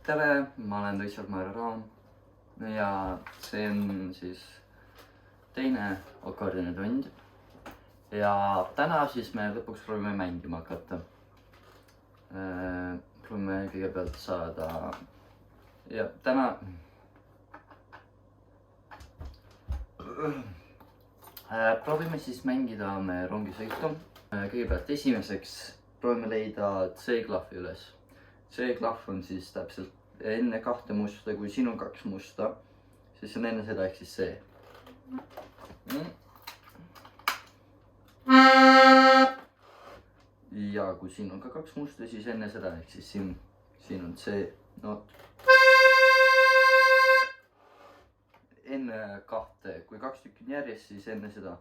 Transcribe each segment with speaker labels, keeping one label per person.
Speaker 1: tere, ma olen Richard Maero Raam ja see on siis teine akordioni-tund. Ja täna siis me lõpuks proovime mängima hakata. Proovime kõigepealt saada ja täna proovime siis mängida me rongisõitu. Kõigepealt esimeseks proovime leida C-klahvi üles. C-klahv on siis täpselt enne kahte musta, kui siin on kaks musta, siis on enne seda ehk siis C. Ja kui siin on ka kaks musta, siis enne seda ehk siis siin on C noot. Enne kahte, kui kaks tükki on järjest, siis enne seda.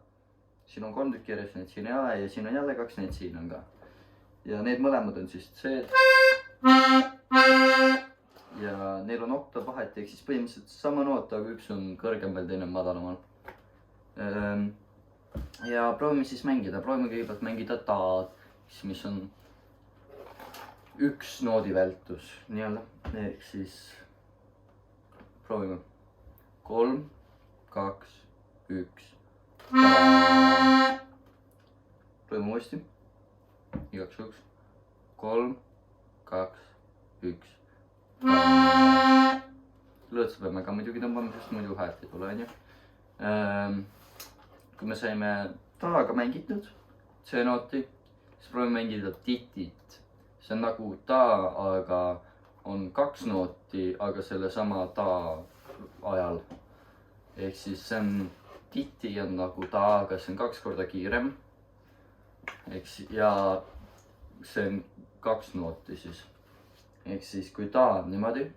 Speaker 1: Siin on 3 tükki järjest, need siin ei ole ja siin on jälle 2, need siin on ka. Ja need mõlemad on siis C. Ja neil on oktav vahet, ehk siis põhimõtteliselt sama noot, aga üks on kõrgemal, teine on madalamal. Ja proovime siis mängida, proovime kõigepealt mängida taad, mis on üks noodi vältus, nii-öelda, ehk siis proovime 3, 2, 1, ta. Proovime uuesti, igaks juhuks 3, 2, 1, ta. Lõõtsa peame ka muidugi tõmbama, sest muidu häält ei tule, onju. Kui me saime taaga mängitud, C-nooti, siis proovime mängida titit. See on nagu ta, aga on 2 nooti, aga selle sama ta ajal. Ehk siis see on titi on nagu ta, aga see on 2 korda kiirem. Ja see on 2 nooti siis. Ehk siis kui ta on niimoodi,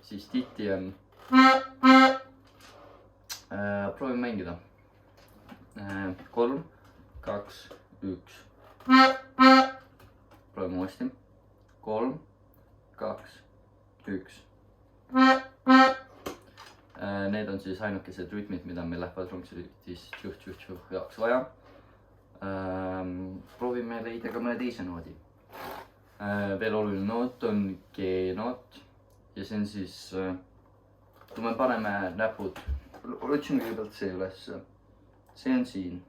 Speaker 1: siis titi on. Proovime mängida. 3, 2, 1. Proovime uuesti. 3, 2, 1. Need on siis ainukesed rütmid, mida meil lähevad rongsõitis tšuh jaoks vaja. Proovime leida ka mõne teise noodi. Veel oluline noot on G-noot. Ja see on siis, kui me paneme näpud, otsime kõigepealt C üles. See on siin.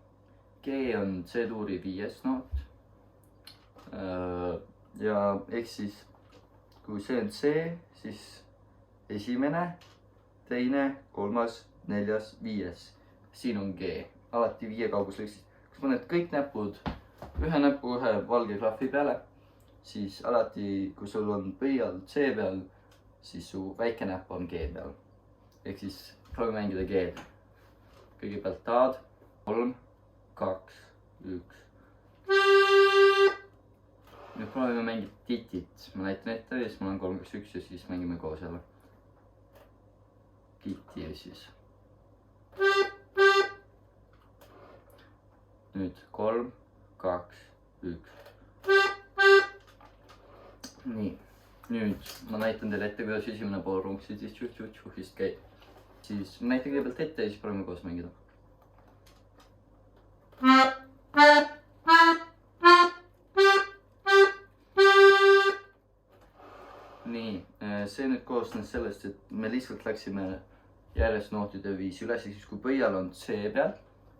Speaker 1: G on C-tuuri 5. noot. Ja ehk siis, kui see on C, siis esimene, teine, 3, 4, 5. Siin on G. Alati 5 kaugusel. Kui paned kõik näpud ühe näpu ühe valge klahvi peale, siis alati, kui sul on pöial C peal, siis su väike näpp on G peal. Ehk siis proovime mängida G-d. Kõigepealt taad. 3, 2, 1. Nüüd proovime mängida titit. Ma näitan ette ja siis ma olen 3, 2, 1 ja siis mängime koos jälle. Titi ja siis. Nüüd 3, 2, 1. Nii, nüüd ma näitan teile ette, kuidas esimene pool rongsõitis tšuh-tšuh-tšuhist käib. Siis ma näitan kõigepealt ette ja siis proovime koos mängida. Nii, see nüüd koosnes sellest, et me lihtsalt läksime järjest nootide viisi üles, siis kui pöial on C peal,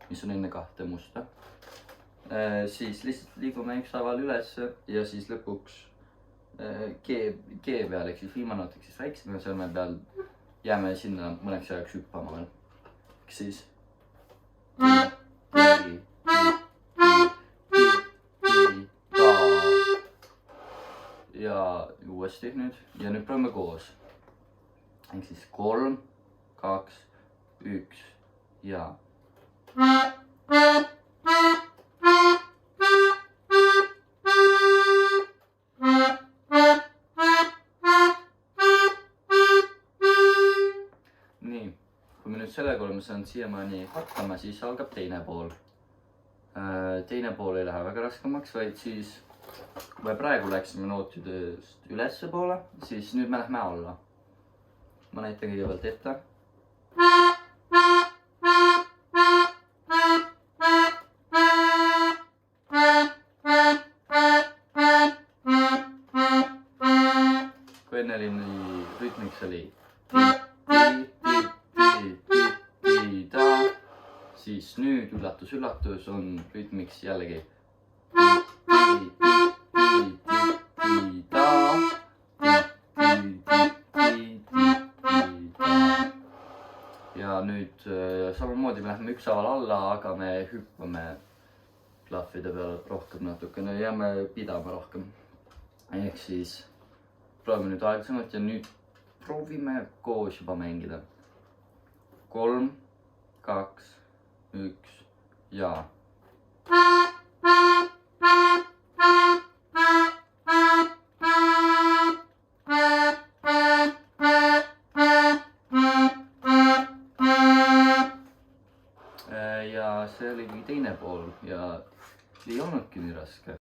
Speaker 1: mis on enne 2 musta, siis lihtsalt liigume ükshaaval üles ja siis lõpuks G peal, ehk siis viimane noot, ehk siis väiksema sõrme peal jääme sinna mõneks ajaks hüppama veel. Ehk siis ja uuesti nüüd ja nüüd proovime koos. Ehk siis 3, 2, 1 ja. Nii, kui me nüüd sellega oleme saanud siiamaani hakkama, siis algab teine pool. Teine pool ei lähe väga raskemaks, vaid siis kui me praegu läksime nootidest ülesse poole, siis nüüd me lähme alla. Ma näitan kõigepealt ette. kui enne oli rütmiks oli ta, siis nüüd üllatus on rütmiks jällegi ja nüüd samamoodi me läheme ükshaaval alla, aga me hüppame klahvide peal rohkem natukene, jääme pidama rohkem. Ehk siis proovime nüüd aeglasemalt ja nüüd proovime koos juba mängida. 3, 2, 1 ja. Ja see oligi teine pool ja ei olnudki nii raske.